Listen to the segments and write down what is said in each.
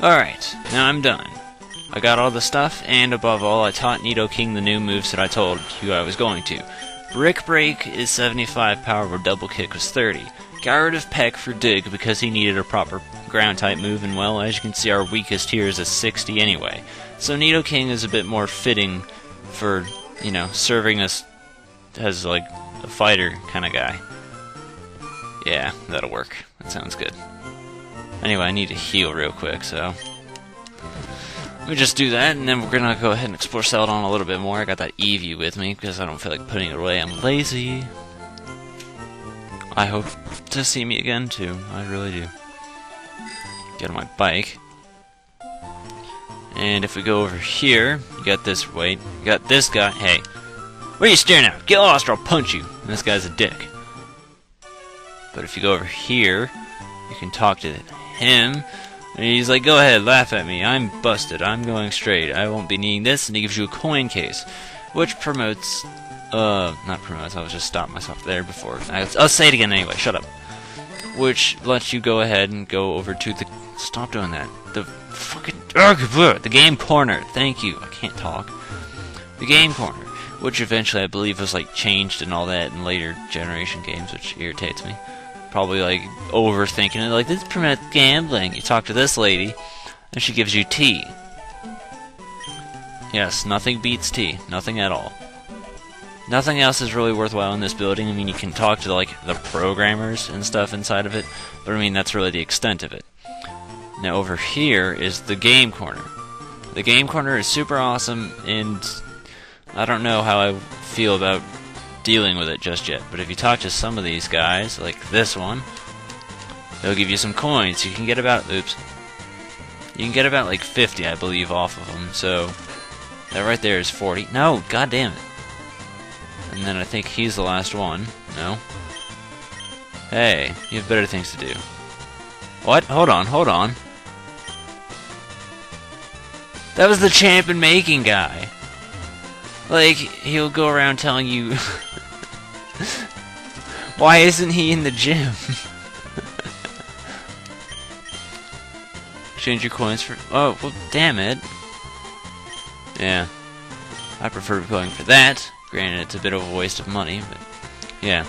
Alright, now I'm done. I got all the stuff, and above all, I taught Nidoking the new moves that I told you I was going to. Brick Break is 75 power, where Double Kick was 30. Got rid of Peck for Dig because he needed a proper ground-type move, and well, as you can see, our weakest here is a 60 anyway. So Nidoking is a bit more fitting for, you know, serving us as, like, a fighter kind of guy. Yeah, that'll work. That sounds good. Anyway, I need to heal real quick, so let me just do that, and then we're gonna go ahead and explore Celadon a little bit more. I got that Eevee with me because I don't feel like putting it away. I'm lazy. I hope to see me again too. I really do. Get on my bike, and if we go over here, you got this. Wait, you got this guy. Hey, what are you staring at? Get lost, or I'll punch you. And this guy's a dick. But if you go over here, you can talk to him. And he's like, go ahead, laugh at me. I'm busted. I'm going straight. I won't be needing this. And he gives you a coin case, which promotes... not promotes. I was just stopping myself there before. I'll say it again anyway. Shut up. Which lets you go ahead and go over to the... Stop doing that. The fucking... The game corner. Thank you. I can't talk. The game corner. Which eventually, I believe, was, like, changed and all that in later generation games, which irritates me. Probably like overthinking it, like this promotes gambling. You talk to this lady, and she gives you tea. Yes, nothing beats tea. Nothing at all. Nothing else is really worthwhile in this building. I mean, you can talk to like the programmers and stuff inside of it, but I mean that's really the extent of it. Now over here is the game corner. The game corner is super awesome, and I don't know how I feel about dealing with it just yet, but if you talk to some of these guys, like this one, they'll give you some coins. You can get about, you can get about like 50, I believe, off of them, so that right there is 40. No, god damn it. And then I think he's the last one. No. Hey, you have better things to do. What? Hold on, hold on. That was the champion making guy. Like, he'll go around telling you... Why isn't he in the gym? Change your coins for... Oh, well, damn it. Yeah. I prefer going for that. Granted, it's a bit of a waste of money, but... Yeah.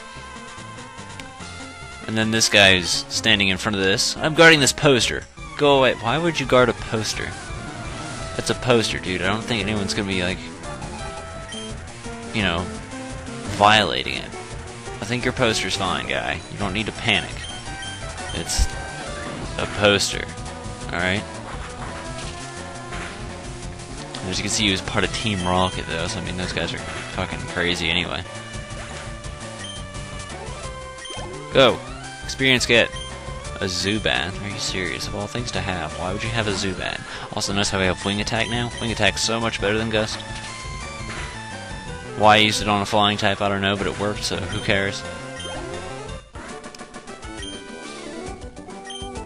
And then this guy is standing in front of this. I'm guarding this poster. Go away. Why would you guard a poster? That's a poster, dude. I don't think anyone's gonna be, like... you know, violating it. I think your poster's fine, guy. You don't need to panic. It's a poster. Alright? As you can see, he was part of Team Rocket, though, so I mean, those guys are fucking crazy anyway. Go! Experience get. A Zubat? Are you serious? Of all things to have, why would you have a Zubat? Also, notice how we have Wing Attack now? Wing Attack's so much better than Gust. Why I used it on a flying type, I don't know, but it worked, so who cares?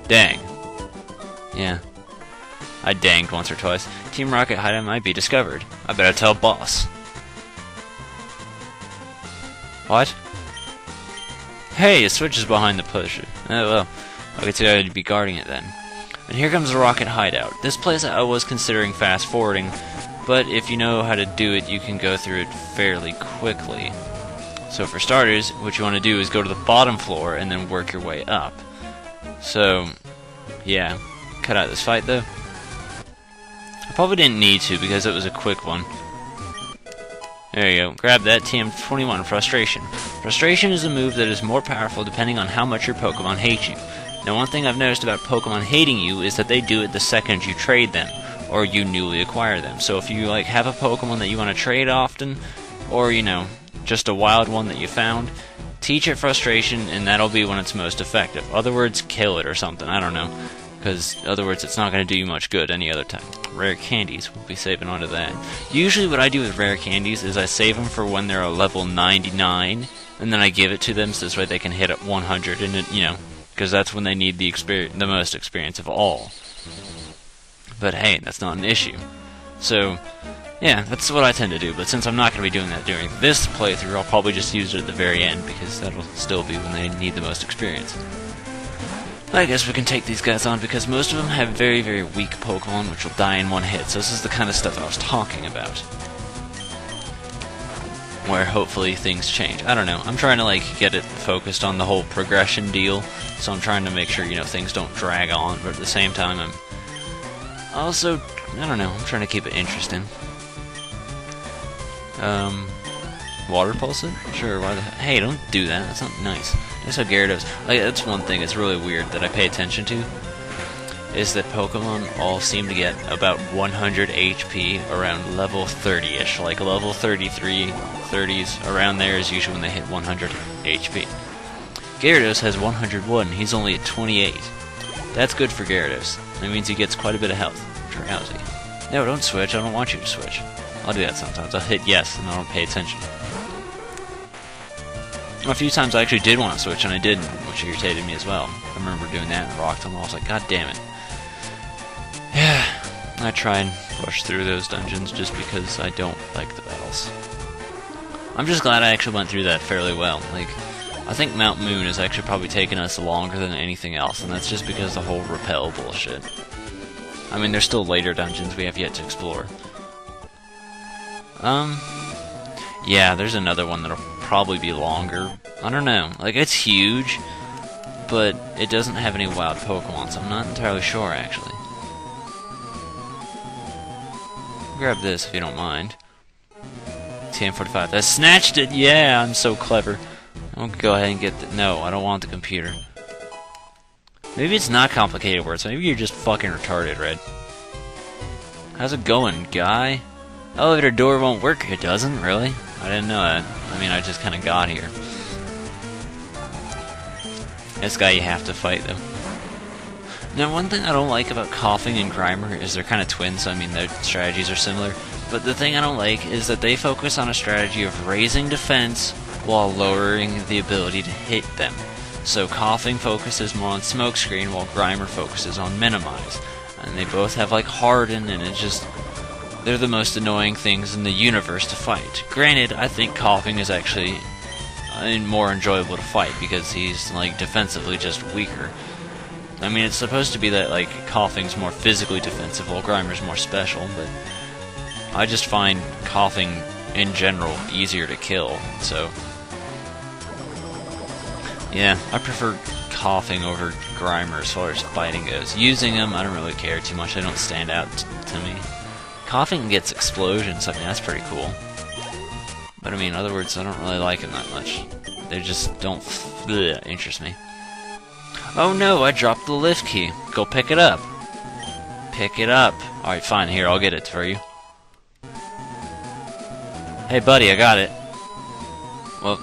Dang. Yeah. I danged once or twice. Team Rocket hideout might be discovered. I better tell boss. What? Hey, it switches behind the pusher. Oh well. I could say I'd be guarding it then. And here comes the Rocket hideout. This place I was considering fast forwarding, but if you know how to do it, you can go through it fairly quickly. So for starters, what you want to do is go to the bottom floor and then work your way up. So, yeah. Cut out this fight, though. I probably didn't need to because it was a quick one. There you go. Grab that TM21 Frustration. Frustration is a move that is more powerful depending on how much your Pokemon hate you. Now, one thing I've noticed about Pokemon hating you is that they do it the second you trade them, or you newly acquire them. So if you like have a Pokemon that you want to trade often, or you know, just a wild one that you found, teach it Frustration, and that'll be when it's most effective. Other words, kill it or something. I don't know, because other words, it's not going to do you much good any other time. Rare candies, we'll be saving onto that. Usually, what I do with rare candies is I save them for when they're a level 99, and then I give it to them so this way they can hit at 100, and it, you know, because that's when they need the most experience of all. But hey, that's not an issue. So, yeah, that's what I tend to do, but since I'm not going to be doing that during this playthrough, I'll probably just use it at the very end, because that'll still be when they need the most experience. I guess we can take these guys on because most of them have very, very weak Pokemon which will die in one hit. So this is the kind of stuff I was talking about. Where hopefully things change. I don't know. I'm trying to like get it focused on the whole progression deal. So I'm trying to make sure, you know, things don't drag on, but at the same time I'm also, I don't know, I'm trying to keep it interesting. Water pulse it? Sure, why the hell? Hey, don't do that. That's not nice. That's how Gyarados. Like, that's one thing that's really weird that I pay attention to. Is that Pokemon all seem to get about 100 HP around level 30-ish. Like, level 33, 30s, around there is usually when they hit 100 HP. Gyarados has 101. He's only at 28. That's good for Gyarados. That means he gets quite a bit of health. Drowsy. No, don't switch. I don't want you to switch. I'll do that sometimes. I'll hit yes, and I don't pay attention. A few times I actually did want to switch, and I didn't, which irritated me as well. I remember doing that in Rockton. I was like, God damn it. Yeah, I try and push through those dungeons just because I don't like the battles. I'm just glad I actually went through that fairly well. Like, I think Mount Moon has actually probably taken us longer than anything else, and that's just because of the whole repel bullshit. I mean, there's still later dungeons we have yet to explore. Yeah, there's another one that'll probably be longer. I don't know. Like, it's huge, but it doesn't have any wild Pokemon, so I'm not entirely sure, actually. Grab this if you don't mind. TM45. I snatched it! Yeah, I'm so clever. I'll go ahead and get the... No, I don't want the computer. Maybe it's not complicated words. Maybe you're just fucking retarded, Red. How's it going, guy? Elevator door won't work. It doesn't? Really? I didn't know that. I mean, I just kind of got here. This guy you have to fight, though. Now, one thing I don't like about Koffing and Grimer is they're kind of twins, so I mean, their strategies are similar. But the thing I don't like is that they focus on a strategy of raising defense while lowering the ability to hit them. So Koffing focuses more on Smokescreen while Grimer focuses on Minimize. And they both have like Harden, and it's just... they're the most annoying things in the universe to fight. Granted, I think Koffing is actually more enjoyable to fight because he's like defensively just weaker. I mean, it's supposed to be that like Koffing's more physically defensive while Grimer's more special, but I just find Koffing in general easier to kill, so yeah, I prefer Koffing over Grimer as far as fighting goes. Using him, I don't really care too much. They don't stand out to me. Koffing gets explosions, I mean, that's pretty cool. But I mean, in other words, I don't really like him that much. They just don't interest me. Oh no, I dropped the lift key. Go pick it up. Pick it up. Alright, fine, here, I'll get it for you. Hey buddy, I got it. Well,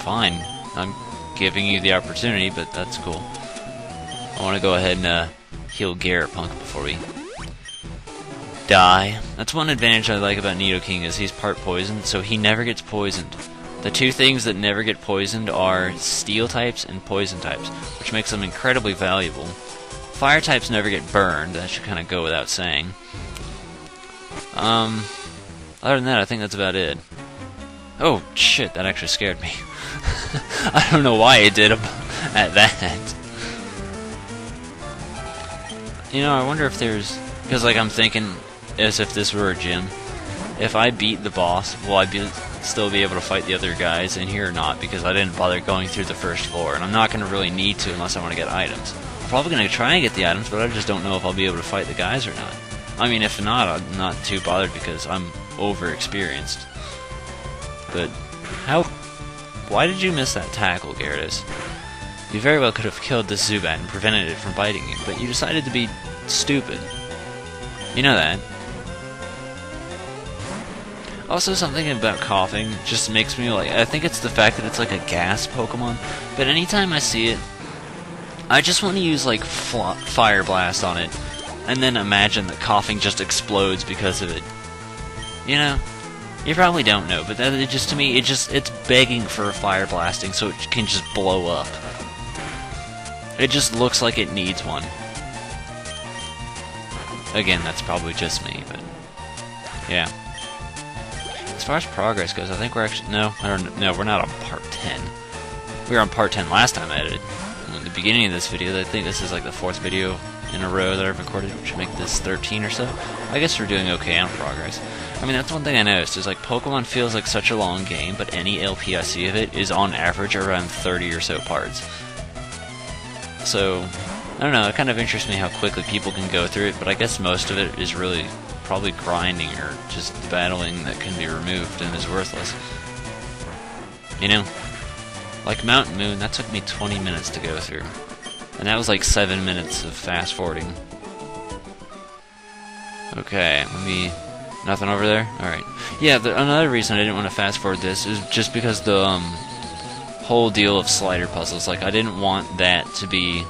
fine. I'm giving you the opportunity, but that's cool. I want to go ahead and heal Garrett-Punk before we die. That's one advantage I like about Nidoking is he's part poison, so he never gets poisoned. The two things that never get poisoned are steel types and poison types, which makes them incredibly valuable. Fire types never get burned, that should kind of go without saying. Other than that, I think that's about it. Oh, shit, that actually scared me. I don't know why it did at that. You know, I wonder if there's... because, like, I'm thinking as if this were a gym. If I beat the boss, will I still be able to fight the other guys in here or not? Because I didn't bother going through the first floor, and I'm not going to really need to unless I want to get items. I'm probably going to try and get the items, but I just don't know if I'll be able to fight the guys or not. I mean, if not, I'm not too bothered because I'm over-experienced. But, why did you miss that tackle, Gyarados? You very well could have killed this Zubat and prevented it from biting you, but you decided to be stupid. You know that. Also, something about Koffing just makes me like... I think it's the fact that it's like a gas Pokemon, but anytime I see it, I just want to use like Fire Blast on it, and then imagine that Koffing just explodes because of it. You know? You probably don't know, but that, to me, it's begging for a Fire Blasting so it can just blow up. It just looks like it needs one. Again, that's probably just me, but... yeah. As far as progress goes, I think we're actually... no, I don't know. No, we're not on part 10. We were on part 10 last time I edited. in the beginning of this video, I think this is like the 4th video in a row that I've recorded, which would make this 13 or so. I guess we're doing okay on progress. I mean, that's one thing I noticed, is like Pokemon feels like such a long game, but any LP I see of it is on average around 30 or so parts. So, I don't know, it kind of interests me how quickly people can go through it, but I guess most of it is really probably grinding or just battling that can be removed and is worthless. You know? Like Mountain Moon, that took me 20 minutes to go through. And that was like 7 minutes of fast forwarding. Okay, let me... Nothing over there? Alright. Yeah, another reason I didn't want to fast forward this is just because the whole deal of slider puzzles. Like, I didn't want that to be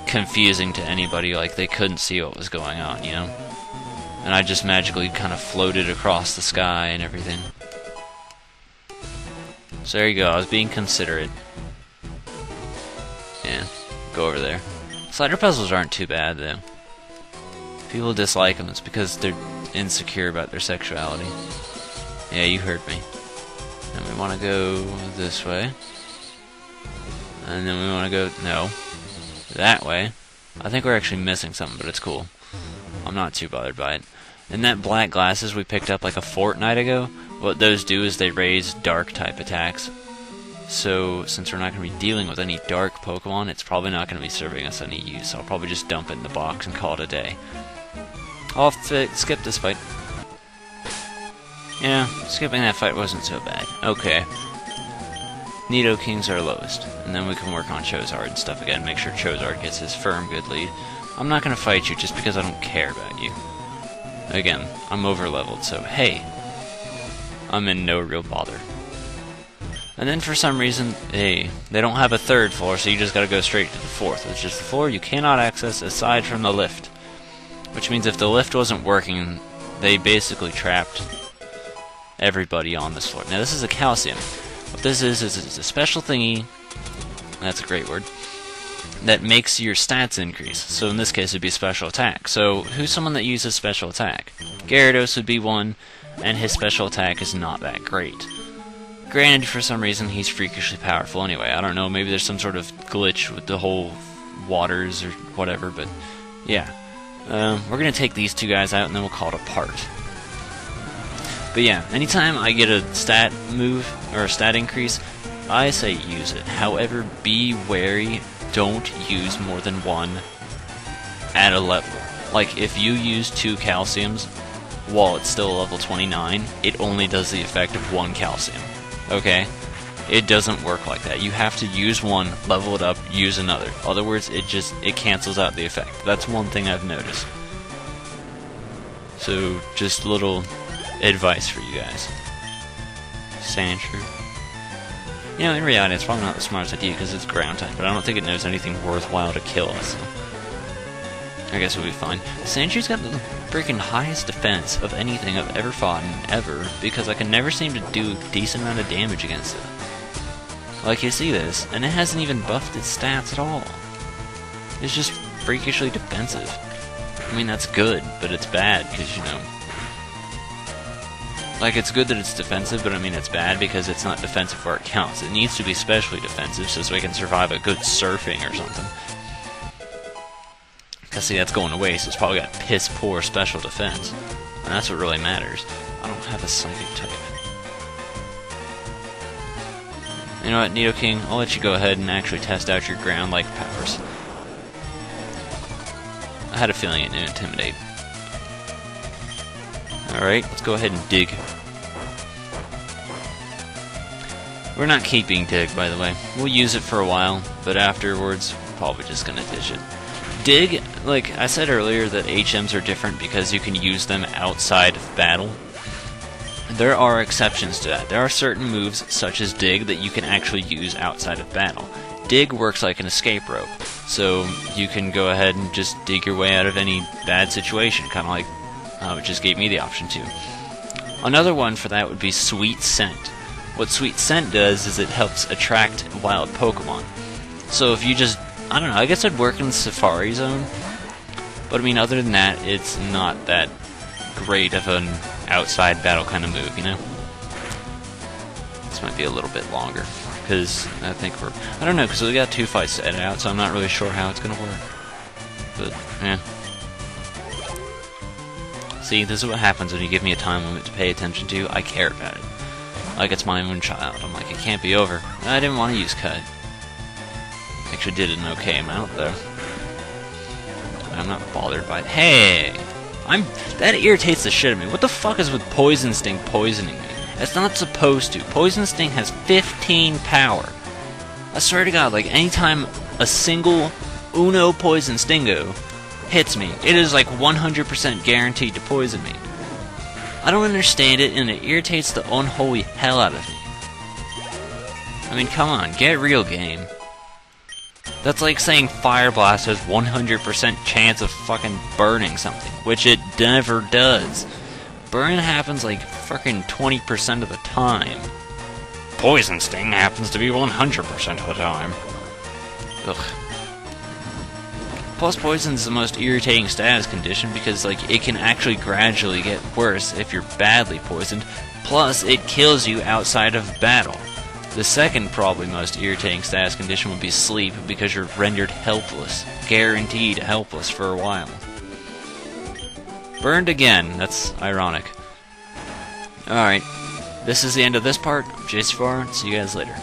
confusing to anybody, like they couldn't see what was going on, you know? And I just magically kind of floated across the sky and everything. So there you go, I was being considerate. Yeah, go over there. Slider puzzles aren't too bad, though. People dislike them, it's because they're insecure about their sexuality. Yeah, you heard me. And we want to go this way. And then we want to go, no, that way. I think we're actually missing something, but it's cool. I'm not too bothered by it. And that black glasses we picked up like a fortnight ago, what those do is they raise dark type attacks. So, since we're not going to be dealing with any dark Pokemon, it's probably not going to be serving us any use. I'll probably just dump it in the box and call it a day. I'll skip this fight. Yeah, skipping that fight wasn't so bad. Okay. Nidoking's our lowest. And then we can work on Charizard and stuff again, make sure Charizard gets his firm good lead. I'm not going to fight you just because I don't care about you. Again, I'm over-leveled, so hey, I'm in no real bother. And then for some reason, hey, they don't have a 3rd floor, so you just gotta go straight to the 4th, which is the floor you cannot access aside from the lift. Which means if the lift wasn't working, they basically trapped everybody on this floor. Now this is a calcium. What this is it's a special thingy, that's a great word, that makes your stats increase. So in this case it'd be special attack. So who's someone that uses special attack? Gyarados would be one, and his special attack is not that great. Granted, for some reason he's freakishly powerful anyway. I don't know, maybe there's some sort of glitch with the whole waters or whatever, but yeah. We're gonna take these two guys out and then we'll call it a part. But yeah, anytime I get a stat move or a stat increase, I say use it. However, be wary. Don't use more than one at a level. Like, if you use 2 calciums while it's still level 29, it only does the effect of 1 calcium. Okay? It doesn't work like that. You have to use one, level it up, use another. Other words, it cancels out the effect. That's one thing I've noticed. So, just a little advice for you guys. Sandshrew. You know, in reality, it's probably not the smartest idea because it's ground type, but I don't think it knows anything worthwhile to kill us. So I guess we'll be fine. Sandshrews got the freaking highest defense of anything I've ever fought in, ever, because I can never seem to do a decent amount of damage against it. Like, you see this, and it hasn't even buffed its stats at all. It's just freakishly defensive. I mean, that's good, but it's bad, because, you know... Like, it's good that it's defensive, but I mean it's bad because it's not defensive where it counts. It needs to be specially defensive so it can survive a good surfing or something. Because, see, that's going to waste. It's probably got piss-poor special defense. And that's what really matters. I don't have a psychic type. You know what, Nidoking, I'll let you go ahead and actually test out your ground-like powers. I had a feeling it knew Intimidate. Alright, let's go ahead and dig. We're not keeping Dig, by the way. We'll use it for a while, but afterwards, we're probably just gonna ditch it. Dig, like I said earlier that HMs are different because you can use them outside of battle. There are exceptions to that. There are certain moves, such as Dig, that you can actually use outside of battle. Dig works like an escape rope, so you can go ahead and just dig your way out of any bad situation, kind of like it just gave me the option to. Another one for that would be Sweet Scent. What Sweet Scent does is it helps attract wild Pokemon. So if you just, I don't know, I guess it'd work in the Safari Zone, but I mean other than that, it's not that great of an outside battle kind of move, you know? This might be a little bit longer, because I think I don't know, because we got 2 fights to edit out, so I'm not really sure how it's gonna work. But, yeah. See, this is what happens when you give me a time limit to pay attention to. I care about it. Like it's my own child. I'm like, it can't be over. I didn't want to use cut. Actually did an okay amount, though. I'm not bothered by it. Hey! That irritates the shit out of me. What the fuck is with Poison Sting poisoning me? It's not supposed to. Poison Sting has 15 power. I swear to God, like, anytime a single Uno Poison Stingo hits me, it is like 100% guaranteed to poison me. I don't understand it, and it irritates the unholy hell out of me. I mean, come on, get real, game. That's like saying Fire Blast has 100% chance of fucking burning something, which it never does. Burn happens like fucking 20% of the time. Poison Sting happens to be 100% of the time. Ugh. Plus, poison is the most irritating status condition because, like, it can actually gradually get worse if you're badly poisoned. Plus, it kills you outside of battle. The second, probably most irritating status condition would be sleep because you're rendered helpless. Guaranteed helpless for a while. Burned again. That's ironic. Alright. This is the end of this part. I'm JC4. See you guys later.